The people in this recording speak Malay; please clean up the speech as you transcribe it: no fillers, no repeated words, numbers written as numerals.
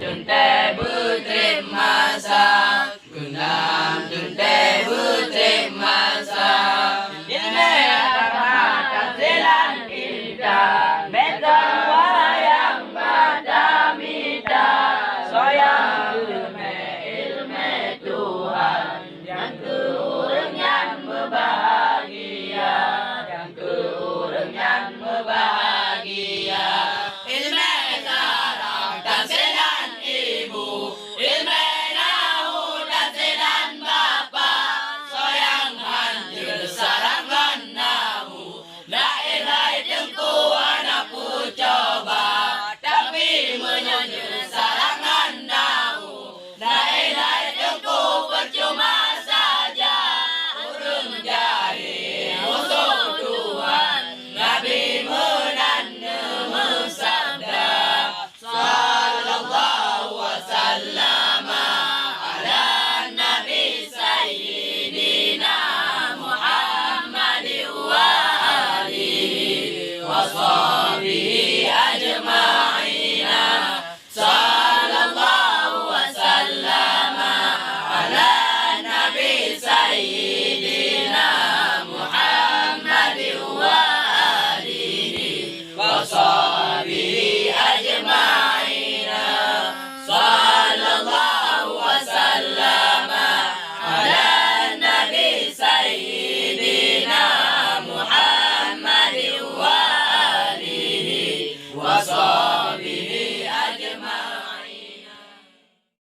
tunte berterima kenam tunte berterima ilmu agama jalan kita betul wayang pada mita soyang ilmu Tuhan yang ke orang yang berbahagia yang ke orang yang berbahagia ilmu sekarang dan sedan ibu ilmu nahu dan sedan bapa soyang hancur sarangan nahu daerah jengku anak ku coba tapi menyonyor sarangan nahu daerah jengku percuma saja urung jadi musuh Tuhan Nabi menanda bersabda sallallahu wasallam ala nabi sayyidina Muhammad wa alihi wa sahbihi ajma'ina sallallahu wasallam ala nabi sayyidina Muhammad wa alihi wa sahbihi ajma'ina sallallahu wasallam ala nabi sayyidina Muhammad wa alihi wa sahbihi